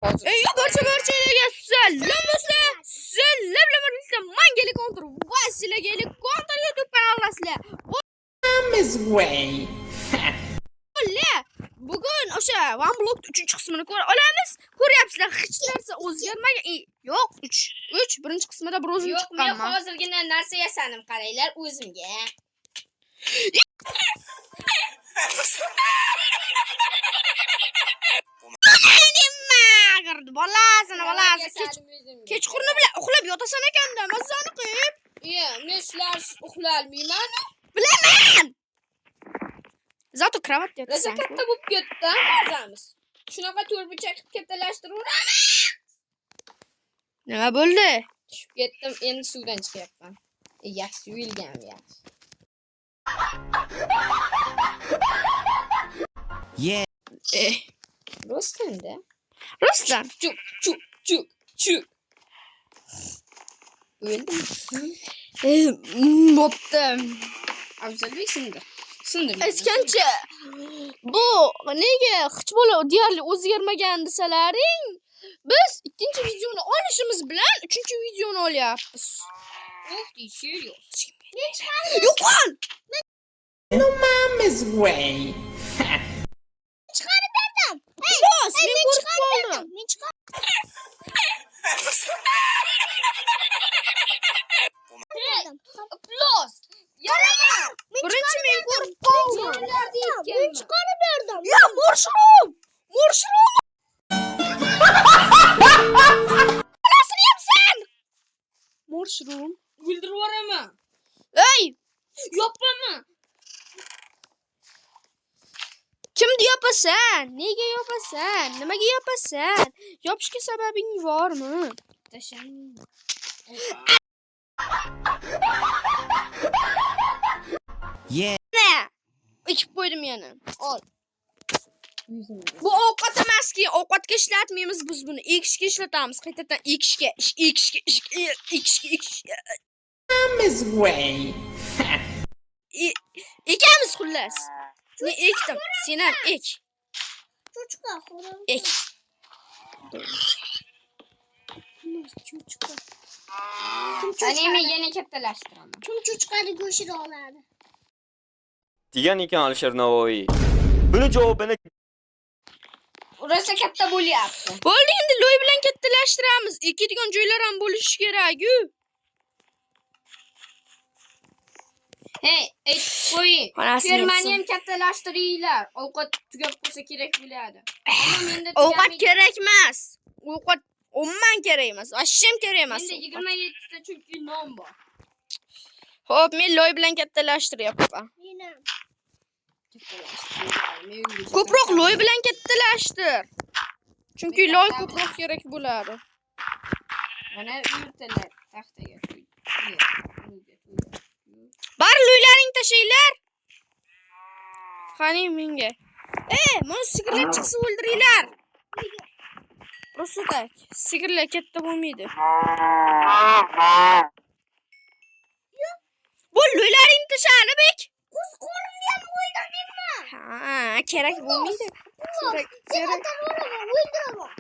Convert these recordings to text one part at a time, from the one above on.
Ey barcha selam do'stlar. Sizlar bilan birlikda Mangeli Counter va sizlarga Counter YouTube kanalasizlar. Miss Way. Bugun o'sha One Block 3-qismini ko'ra olamiz. Ko'ryapsizlar, hech narsa o'zgarmagan. Yo'q, 3 birinchi qismida bir o'zim chiqqanman. Yo'q, men hozirgina narsa yasadim, qaranglar o'zimga. Bolasini kechqurni bilan uxlab yotasan ekanda, mazzani qilib. Men sizlarsiz uxlolmayman. Bilaman. Zato kravat yotasan. Rosa katta bo'lib ketdi, mazamiz. Shunaqa to'rtburchak qilib kattalashtiraveramiz. Nima bo'ldi? Tushib ketdim, endi suvdan chiqyapman. Yaxshi yuvilgan yaxshi. Rostanda. Ruslan. Chuk. O'ldim. Bo'pti. Afzalbek sindir. Aytgancha, bu nega hech bola deyarli o'zgarmagan desalaring, biz ikkinchi videoni olishimiz bilan uchinchi videoni olyapmiz. Yo'qol! No Miss Way. Chiqarib berdim. Men ko'rib qoldim. Men Plus. Qarama. Birinchi men ko'rib qoldim. Men chiqarib berdim. Ya, mushrum. Bolasini yapsan. Mushrum. O'ldirib yuboraman. Ey, Yopaman. kimni yopasan? Nega yopasan? Nimaga yopasan? Yopishga sababing bormi? Tashaning. Ikib qo'ydim yana. Ol. Bu ovqat emaski, ovqatga ishlatmaymiz biz buni. Ekishga ishlatamiz. Qaytadan ekishga. Miss Way. Ekamiz xullas. Men ekdim. Sen ham ek. Cho'chqa xo'ram. Ek. Ana men yana kattalashtiraman. Kim cho'chqani go'shini oladi? degan ekan Alisher Navoiy. Buni javobini Rosa katta bo'lyapti. Bo'ldi, endi loy bilan kattalashtiramiz. Ekadigan joylar ham bo'lishi kerak-ku. Hey, qo'ying. Xonasini Fermani yopsin. ham kattalashtiringlar. Ovqat tugab qolsa kerak bo'ladi. Ammo menda Ovqat kerak emas. Ovqat umuman kerak emas. Vashim kerak emas. Menda 27 ta chunki non bor. Xo'p, men loy bilan kattalashtiryapman. Menam. Ko'proq loy bilan kattalashtir. Chunki loy ko'proq kerak bo'ladi. Mana yurtalar taxtaga qo'y. Bar loylaring tashinglar. Qani menga. Mana sigirlar chiqsa o'ldiringlar. Rosatak, sigirlar katta bo'lmaydi. Bu loylaring tashani bek. Quz qo'limni ham o'ldirdingmi? Ha, kerak bo'lmaydi. Sen otaveraman, o'ldiraman.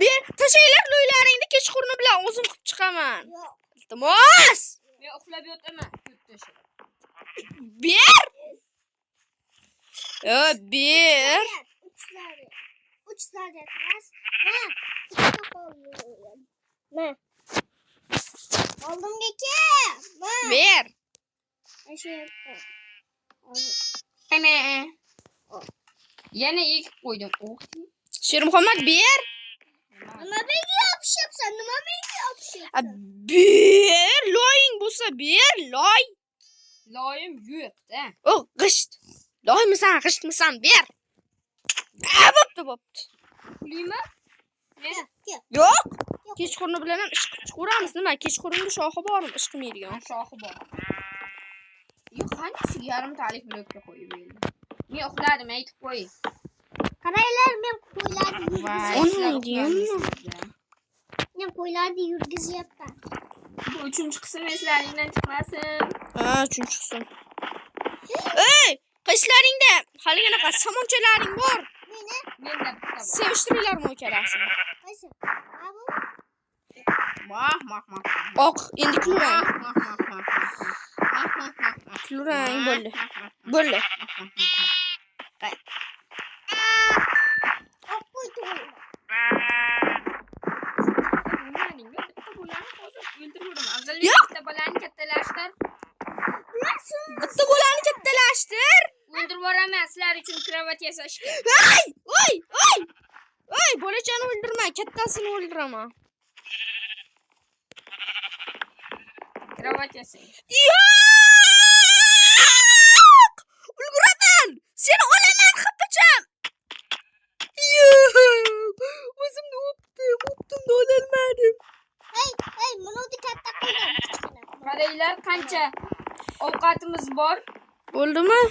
Ber, tashinglar loylaringni kechqurni bilan o'zim qilib chiqaman. Yo'q. Iltimos! Men uxlab yotaman. Ber! Ber! Uch zaryad emas. Ma. Oldimga kel. Ma. Ber! Ana. Yana ekib qo'ydim. Shermuhammad ber! Nima menga yopishyapsan? Nima menga yopishyapsan? Ber! Loying bo'lsa ber, loy. Loyim yo'q-da. G'isht. Loymisan, g'ishtmisan, ber. Bo'pti. Pulingmi? Yo'q. Kechqurni bilan ham ish qilib chiqaramiz. Nima? Kechqurunda shoxi bormi? Ish qilmaydigan. Shoxi bor. Yo'q, qanchasiga yarim talik blokka qo'yib berdim. Men uxladim, aytib qo'y. Qaranglar, men qo'ylarni Uni yurgizyapman. Bu 3-qism eslaringdan chiqmasin. Ha, 3-qism. Ey, qishlaringda haliganaqa somonchalaring bor. Men Meni. Menda bitta bor. Sevishtiringlarmi ikkalasini? Qaysi? Mah. Oq, endi kulrang. Kulrang bo'ldi. Bo'ldi. Oq qo'y tug'ildi. Bitta bolani kattalashtir. Bitta bolani kattalashtir. O'ldirib yuboraman sizlar uchun krovat yasashga. Voy, bolachani o'ldirma, kattasini o'ldiraman. Krovat yasang. Yo'q! Ulguraman. Seni olaman xapacham. Yo'q! O'zimni o'pdim, ololmadim. Hey, buningni katta qildim. Qaranglar qancha ovqatimiz bor. Bo'ldimi?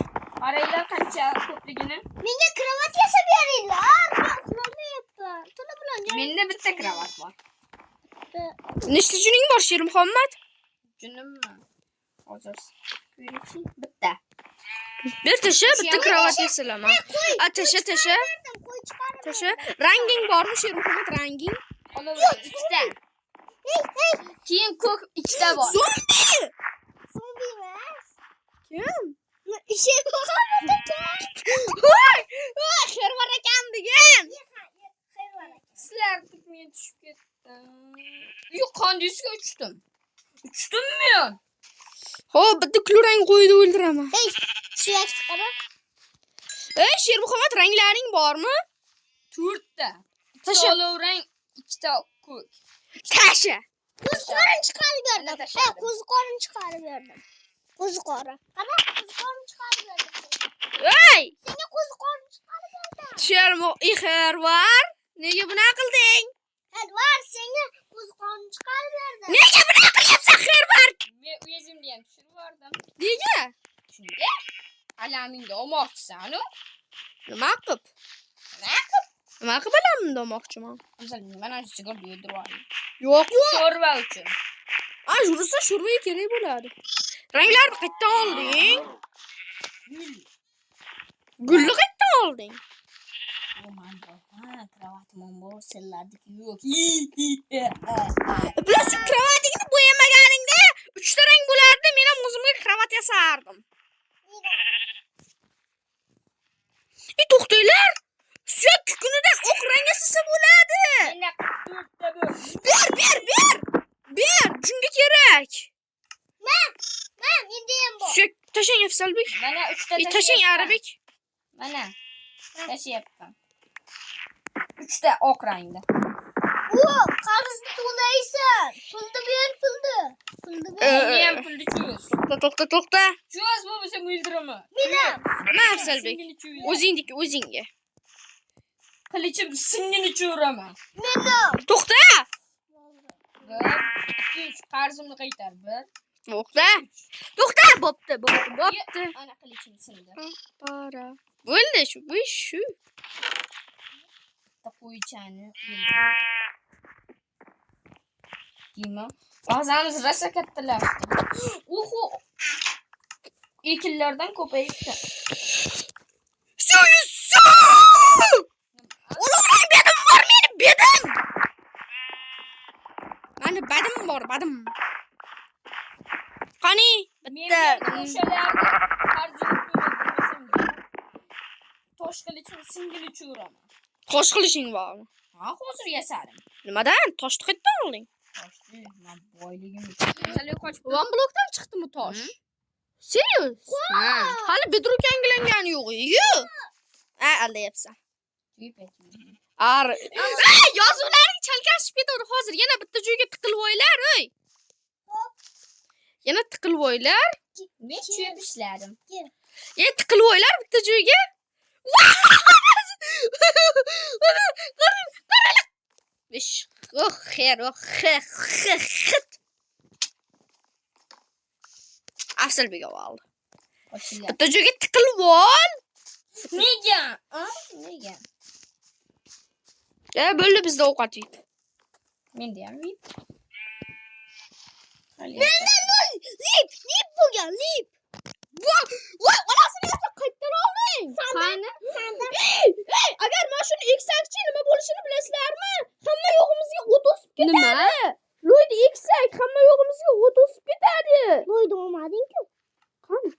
Qaranglar qancha ko'pligini. Menga krovat yasab beringlar. Men uxlamayapman. Tuni bilan Menda bitta krovat bor. Nechta juning bor, Sher Muhammad? Junimmi? Hozir ko'raychi. Bitta. Bir tasha, bitta krovat yasalaman. A, tasha. qo'y chiqarib. Tasha. Ranging bormi, Sher Muhammad, ranging? Yo'q, ikkita. Keyin ko'k ikkita bor. Zombi emas. Kim? Ishga qo'yib Voy, Xervar akam degan. Sizlar men tushib ketdim. Yo'q, qandisga uchdim. Uchdimmi men? Xo'p, bitta kulrang qo'yni o'ldiraman. Hey, suyak chiqarib. Ey, Sher Muhammad, ranglaring bormi? 4 ta. Tasha. Olov rang, ikkita ko'k. Tasha. Qo'ziqorin chiqarib berdim. Ana tashladim. Qo'ziqorin chiqarib berdim. Qo'ziqorin. Qara, qo'ziqorin chiqarib berdim. Ey, Senga qo'ziqorin chiqarib berdim. Xervar, nega bunaqa qilding? Edvar, senga qo'ziqorin chiqarib berdim. Nega bunaqa qilyapsan, Xervar? Men o'zimni ham tushirib yubordim. Nega? Shunga alamingni olmoqchisan-ku. Nima qilib? Nima qilib alamni olmoqchiman? Masalan, mana shu sigirni yedirib oling. Yo'q. Sho'rva uchun. A, yursa sho'rvaga kerak bo'ladi. Ranglarni qayerdan olding? Gulni qayerdan olding? Aman bor. Ha, kravatim bor, sizlardiki yo'q. Plus kravatingni bo'yamaganingda 3 ta rang bo'lardi, men ham o'zimga kravat yasardim. To'xtanglar. Suyak kukunidan oq rang yasasa bo'ladi. Menda 4 ta bor. Ber, junga kerak. Men endi ham bor. Suyak tashang Afzalbek. Mana 3 ta Tashang Arabek. Mana. Tashyapman. 3 ta oq rangda. Qarzni to'laysan. Pulni ber, pulni. Men ham pulni cho'z. To'xta. Cho'z bo'lmasa o'ldiraman. Menam. Nima Afzalbek? O'zingga. Qilichim singini cho'raman. Menam. To'xta. 1 2 3 qarzimni qaytar. 1 To'xta. Bo'pti. Ana qilichim sindi. Para. Bo'ldi shu, bu shu. Qo'ychani. Dima. Og'zimiz rosa kattalashdi. Uhu. Ekinlardan ko'payibdi. Ularning bedim bor, meni bedim. Mani badim bor, badim. Qani, bitta. O'shalarni qarzimni to'lab tosh qilichim singili cho'raman. Tosh qilishing bormi? Ha, hozir yasadim. Nimadan? Toshni qayerdan olding? Toshni men boyligim. Masalan, qochib Van blokdan chiqdimi tosh? Serios? Hali bedrock yangilangani yo'q-ku. Aldayapsan. Ar. Yozuvlaring chalkashib ketadi hozir. Yana bitta joyga tiqilib o'ylar, o'y. Yana tiqilib o'ylar. Men tushib ishladim. Yana tiqilib o'ylar bitta joyga. Vish. Xer. Afzalbek oldi. Bitta joyga tiqilib ol. Nega? Nega? Bo'ldi bizda ovqat yeyib. Menda ham yeyib. Menda lip bo'lgan, lip. Voy, onasini qayerdan olding? Qani? Agar mana shuni eksakchi nima bo'lishini bilasizlarmi? Hamma yo'g'imizga o't o'sib ketadi. Nima? Loyni eksak hamma yo'g'imizga o't o'sib ketadi. Loyni olmading-ku. Qani?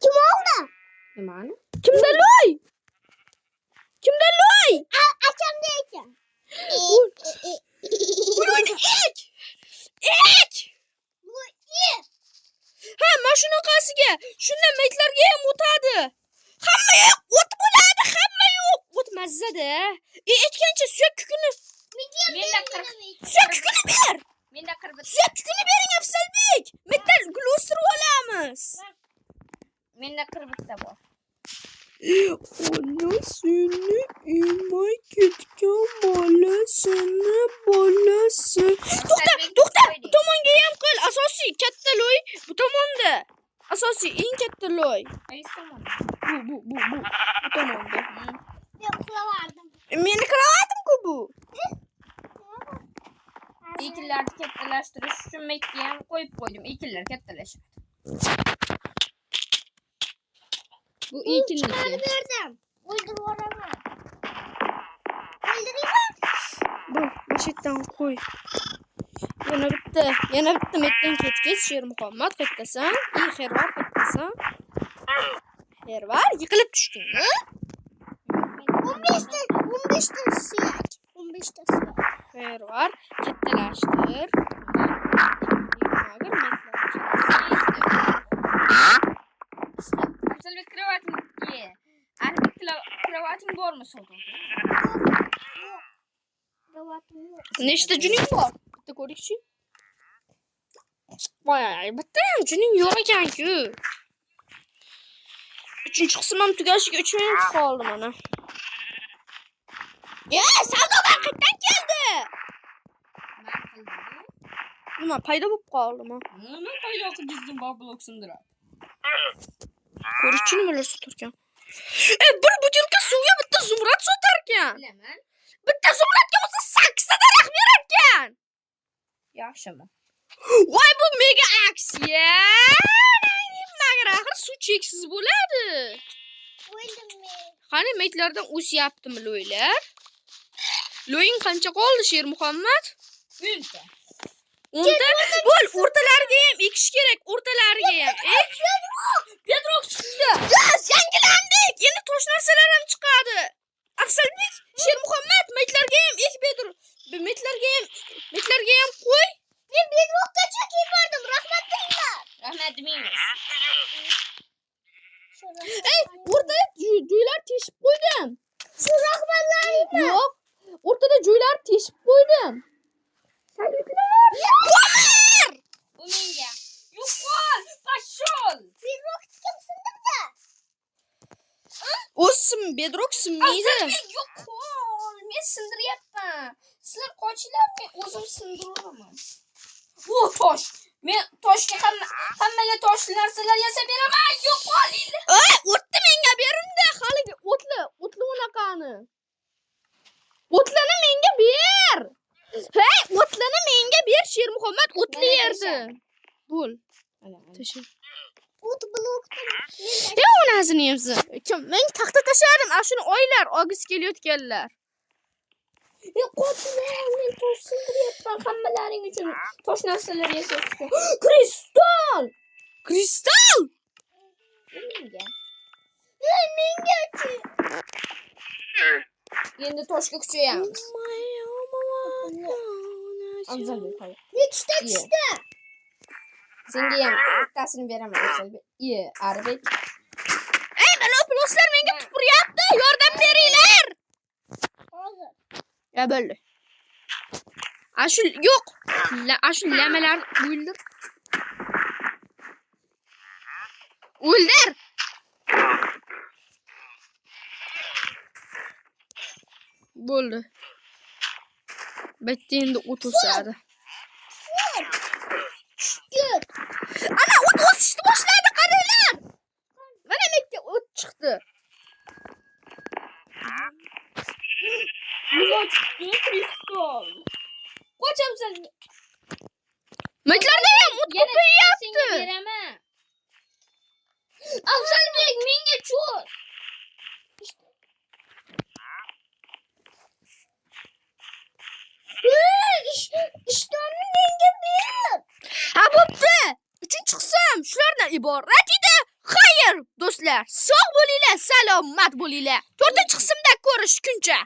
Kim oldi? Nimani? Kimda loy? Kimda loy? Akamda ekan. Loyni ek! Ek! Ha, mana shunaqasiga. Shundan maytlarga ham o'tadi. Hamma yo'q, o't bo'ladi, hamma yo'q. O't mazzada. Aytgancha suyak kukuni. Menda qirq. Suyak kukuni ber. Menda qirq. Suyak kukuni bering Afzalbek. Metal gul o'stirib olamiz. Menda qirq bitta bor. Ona seni emay ketgan bolasi. To'xta. Bu tomonga ham qil. Asosiy katta loy bu tomonda. Asosiy eng katta loy. Qaysi tomon? Bu tomonda. Ben uxlavardim. Meni qilavadim-ku bu. Ekinlarni kattalashtirish uchun makka ham qo'yib qo'ydim. Ekinlar kattalashadi. Bu ekinlar. Çıkarıp verdim. Uydurup oramam. Öldüreyim. Bu başetdan qo'y. Yana bitta metdan ketgach Sher Muhammad qaytasan. Xervar qaytasan. Xervar yiqilib tushdingmi? 15 ta suyak. 15 ta suyak. Xervar kattalashtir. Agar metlar Afzalbek kravatinga. Arbek kravating bormi sotib? Kravatim yok. nechta juning bor? Bitta ko'rikchi. Voy, bitta ham juning yo'q ekan-ku. 3-qism ham tugashiga 3 minut qoldi mana. Savdogar qayerdan keldi? Nima paydo bo'lib qoldimi? Nima paydo qildingiz blok sindirib? Ko'rikchi nimalar sotar ekan? Bir butilka suvga bitta zumrad sotar ekan. Bilaman. Bitta zumradga o'zi 8 ta daraxt berar ekan. Yaxshimi? Voy, bu mega aksiya. Nimaga axir suv cheksiz bo'ladi. Öldüm ben. Qani maytlardan o'syaptimi loylar? Loying qancha qoldi Sher Muhammad? 10 ta. 10 ta. Bo'l, o'rtalariga ham ekish kerak, o'rtalariga ham. Bedroq chiqdi. Yangilandik. Endi tosh narsalar ham chiqadi. Afzalbek, Sher Muhammad maytlarga ham ek bedroq. Maytlarga ham qo'y. Ben bedrock'ta çok iyi vardım. Rahmet beyler. Rahmat demaymiz. O'rtada joylar teshib qo'ydim. Şu rahmetlerle. Yo'q. O'rtada joylar teshib qo'ydim. Bu menga. Yo'qol, pashol. Bedrock kim sındırdı? O'sim bedroq sinmaydi. Yo'qol, men sindiryapman. Sizlar qochinglar, men o'zim sindiraman. Bu tosh. Men toshga hammaga toshli narsalar yasab beraman. Yo'qolinglar. O'tni menga berin-da, haligi o'tli unaqani. O'tlini menga ber. O'tlini menga ber Sher Muhammad, o'tli yerdi. Bo'l. Tasha. Ut blokta. Onasini yemsa. Men taxta tashladim. Shuni oylar og'is kelayotganlar. Qochinglar, men tosh sindiryapman hammalaring uchun. Tosh narsalar yasashga. Kristal. Kristal? Menga. Menga chi. Endi toshga kuchayamiz. Afzalbek, qo'y. Nechta tushdi? Senga ham bittasini beraman, Afzalbek. Arbek. Mana pluslar menga tupuryapti. Yordam beringlar. Hozir. Ya bo'ldi. Shu yo'q. Shu lamalarni o'ldir. O'ldir. Bo'ldi. Bitta endi o't o'sadi. Git. Ana o't o'sishni boshladi, qaranglar. Mana bitta o't chiqdi. Kristal. Qoch Afzalbek. Maytlarda ham o't ko'payyapti. Senga beraman. Afzalbek menga cho'z. Ishtonni menga ber. Ha bo'pti. 3-qism shulardan iborat edi. Xayr, do'stlar, sog' bo'linglar, salomat bo'linglar. 4-qismda ko'rishguncha.